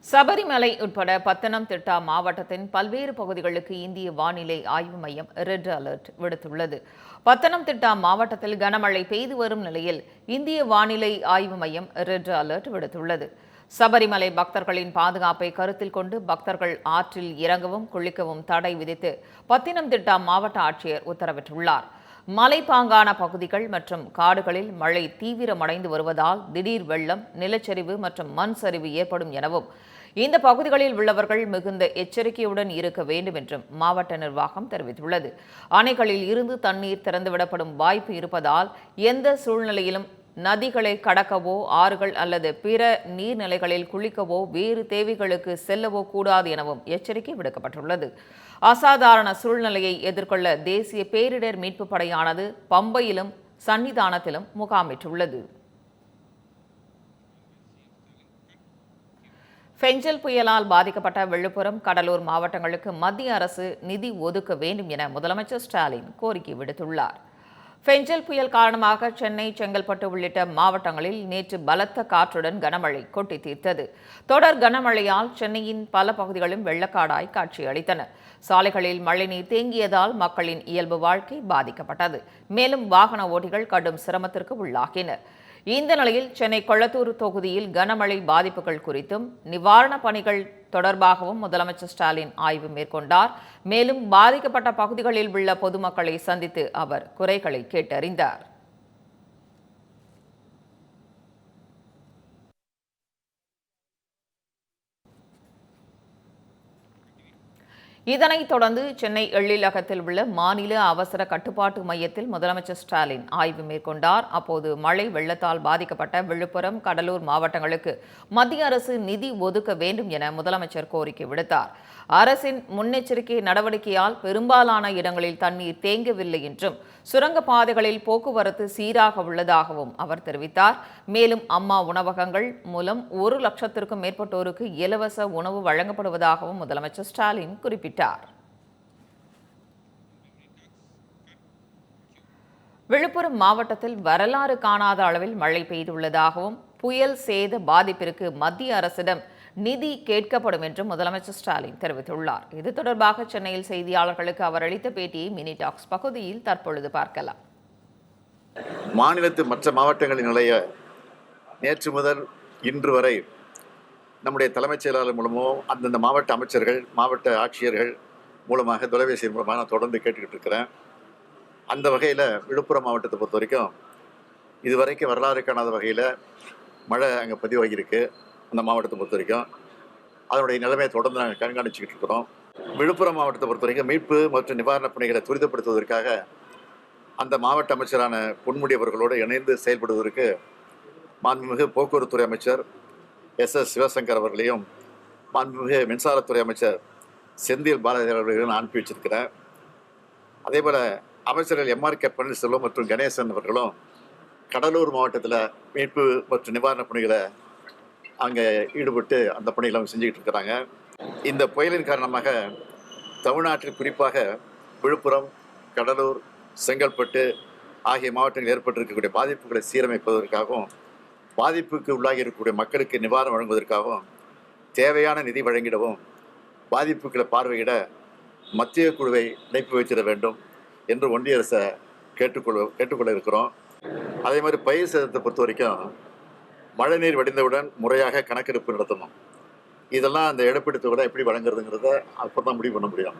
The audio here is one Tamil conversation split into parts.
சபரிமலை உட்பட பத்தனம்திட்டா மாவட்டத்தின் பல்வேறு பகுதிகளுக்கு இந்திய வானிலை ஆய்வு மையம் ரெட் அலர்ட் விடுத்துள்ளது. பத்தனம்திட்டா மாவட்டத்தில் கனமழை பெய்து வரும் நிலையில் இந்திய வானிலை ஆய்வு மையம் ரெட் அலர்ட் விடுத்துள்ளது. சபரிமலை பக்தர்களின் பாதுகாப்பை கருத்தில் கொண்டு பக்தர்கள் ஆற்றில் இறங்கவும் குளிக்கவும் தடை விதித்து பத்தனம்திட்டா மாவட்ட ஆட்சியர் உத்தரவிட்டுள்ளார். மலைப்பாங்கான பகுதிகள் மற்றும் காடுகளில் மழை தீவிரமடைந்து வருவதால் திடீர் வெள்ளம், நிலச்சரிவு மற்றும் மண் சரிவு ஏற்படும் எனவும் இந்த பகுதிகளில் உள்ளவர்கள் மிகுந்த எச்சரிக்கையுடன் இருக்க வேண்டும் என்றும் மாவட்ட நிர்வாகம் தெரிவித்துள்ளது. அணைகளில் இருந்து தண்ணீர் திறந்துவிடப்படும் வாய்ப்பு இருப்பதால் எந்த சூழ்நிலையிலும் நதிகளை கடக்கவோ, ஆறுகள் அல்லது பிற நீர்நிலைகளில் குளிக்கவோ, வேறு தேவைகளுக்கு செல்லவோ கூடாது எனவும் எச்சரிக்கை விடுக்கப்பட்டுள்ளது. அசாதாரண சூழ்நிலையை எதிர்கொள்ள தேசிய பேரிடர் மீட்புப் படையானது பம்பையிலும் சன்னிதானத்திலும் முகாமிட்டுள்ளது. பெஞ்சல் புயலால் பாதிக்கப்பட்ட விழுப்புரம், கடலூர் மாவட்டங்களுக்கு மத்திய அரசு நிதி ஒதுக்க வேண்டும் என முதலமைச்சர் ஸ்டாலின் கோரிக்கை விடுத்துள்ளார். பெஞ்சல் புயல் காரணமாக சென்னை, செங்கல்பட்டு உள்ளிட்ட மாவட்டங்களில் நேற்று பலத்த காற்றுடன் கனமழை கொட்டி தீர்த்தது. தொடர் கனமழையால் சென்னையின் பல பகுதிகளும் வெள்ளக்காடாய் காட்சியளித்தன. சாலைகளில் மழைநீர் தேங்கியதால் மக்களின் இயல்பு வாழ்க்கை பாதிக்கப்பட்டது. மேலும் வாகன ஓட்டிகள் கடும் சிரமத்திற்கு உள்ளாகினர். இந்த நிலையில் சென்னை கொளத்தூர் தொகுதியில் கனமழை பாதிப்புகள் குறித்தும் நிவாரணப் பணிகள் தொடர்பாகவும் முதலமைச்சர் ஸ்டாலின் ஆய்வு மேற்கொண்டார். மேலும் பாதிக்கப்பட்ட பகுதிகளில் உள்ள பொதுமக்களை சந்தித்து அவர் குறைகளை கேட்டறிந்தார். இதனைத் தொடர்ந்து சென்னை எழிலகத்தில் உள்ள மாநில அவசர கட்டுப்பாட்டு மையத்தில் முதலமைச்சர் ஸ்டாலின் ஆய்வு மேற்கொண்டார். அப்போது மழை வெள்ளத்தால் பாதிக்கப்பட்ட விழுப்புரம், கடலூர் மாவட்டங்களுக்கு மத்திய அரசு நிதி ஒதுக்க வேண்டும் என முதலமைச்சர் கோரிக்கை விடுத்தார். அரசின் முன்னெச்சரிக்கை நடவடிக்கையால் பெரும்பாலான இடங்களில் தண்ணீர் தேங்கவில்லை என்றும் சுரங்கப்பாதைகளில் போக்குவரத்து சீராக உள்ளதாகவும் அவர் தெரிவித்தார். மேலும் அம்மா உணவகங்கள் மூலம் 1 லட்சத்திற்கும் மேற்பட்டோருக்கு இலவச உணவு வழங்கப்படுவதாகவும் முதலமைச்சர் ஸ்டாலின் குறிப்பிட்டார். விழுப்புரம் மாவட்டத்தில் வரலாறு காணாத அளவில் மழை பெய்துள்ளதாகவும் புயல் சேத பாதிப்பிற்கு மத்திய அரசிடம் நிதி கேட்கப்படும் என்றும் முதலமைச்சர் ஸ்டாலின் தெரிவித்துள்ளார். இது தொடர்பாக சென்னையில் செய்தியாளர்களுக்கு அவர் அளித்த பேட்டியை மினி டாக்ஸ் பகுதியில் தற்பொழுது பார்க்கலாம். மாநிலத்து மற்ற மாவட்டங்களின் நிலைய நேற்று முதல் இன்று வரை நம்முடைய தலைமைச் செயலாளர் மூலமோ அந்தந்த மாவட்ட அமைச்சர்கள், மாவட்ட ஆட்சியர்கள் மூலமாக தொலைபேசி மூலமாக நான் தொடர்ந்து கேட்டுக்கிட்டு இருக்கிறேன். அந்த வகையில் விழுப்புரம் மாவட்டத்தை பொறுத்த வரைக்கும் இதுவரைக்கும் வரலாறு காணாத வகையில் மழை அங்கே பதிவாகியிருக்கு. அந்த மாவட்டத்தை பொறுத்த வரைக்கும் அதனுடைய நிலைமையை தொடர்ந்து நாங்கள் கண்காணிச்சுக்கிட்டு இருக்கிறோம். விழுப்புரம் மாவட்டத்தை பொறுத்த வரைக்கும் மீட்பு மற்றும் நிவாரணப் பணிகளை துரிதப்படுத்துவதற்காக அந்த மாவட்ட அமைச்சரான பொன்முடி அவர்களோடு இணைந்து செயல்படுவதற்கு மாண்புமிகு போக்குவரத்துறை அமைச்சர் எஸ் சிவசங்கர் அவர்களையும் மாண்புமிகு மின்சாரத்துறை அமைச்சர் செந்தில் பாலாஜி அவர்களையும் அனுப்பி வச்சிருக்கிறேன். அதே போல் அமைச்சர்கள் எம்.ஆர்.கே. பன்னீர்செல்வம் மற்றும் கணேசன் அவர்களும் கடலூர் மாவட்டத்தில் மீட்பு மற்றும் நிவாரணப் பணிகளை அங்கே ஈடுபட்டு அந்த பணிகளை அவங்க செஞ்சுக்கிட்டு இருக்கிறாங்க. இந்த புயலின் காரணமாக தமிழ்நாட்டில் குறிப்பாக விழுப்புரம், கடலூர், செங்கல்பட்டு ஆகிய மாவட்டங்களில் ஏற்பட்டிருக்கக்கூடிய பாதிப்புகளை சீரமைப்பதற்காகவும் பாதிப்புக்கு உள்ளாகி இருக்கக்கூடிய மக்களுக்கு நிவாரணம் வழங்குவதற்காகவும் தேவையான நிதி வழங்கிடவும் பாதிப்புகளை பார்வையிட மத்திய குழுவை இணைப்பு வைத்திட வேண்டும் என்று ஒன்றிய அரசை கேட்டுக்கொள்ள இருக்கிறோம். அதே மாதிரி பயிர் சேதத்தை பொறுத்த வரைக்கும் மழைநீர் வடிந்தவுடன் முறையாக கணக்கெடுப்பு நடத்தணும். இதெல்லாம் அந்த இழப்பீட்டு கூட எப்படி வழங்குறதுங்கிறத அப்போ தான் முடிவு பண்ண முடியும்.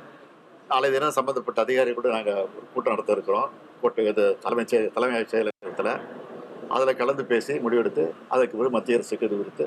நாளை தினம் சம்மந்தப்பட்ட அதிகாரிகளோடு நாங்கள் கூட்டம் நடத்த இருக்கிறோம். இது தலைமை செயலகத்தில் அதில் கலந்து பேசி முடிவெடுத்து அதற்கு மத்திய அரசுக்கு இது குறித்து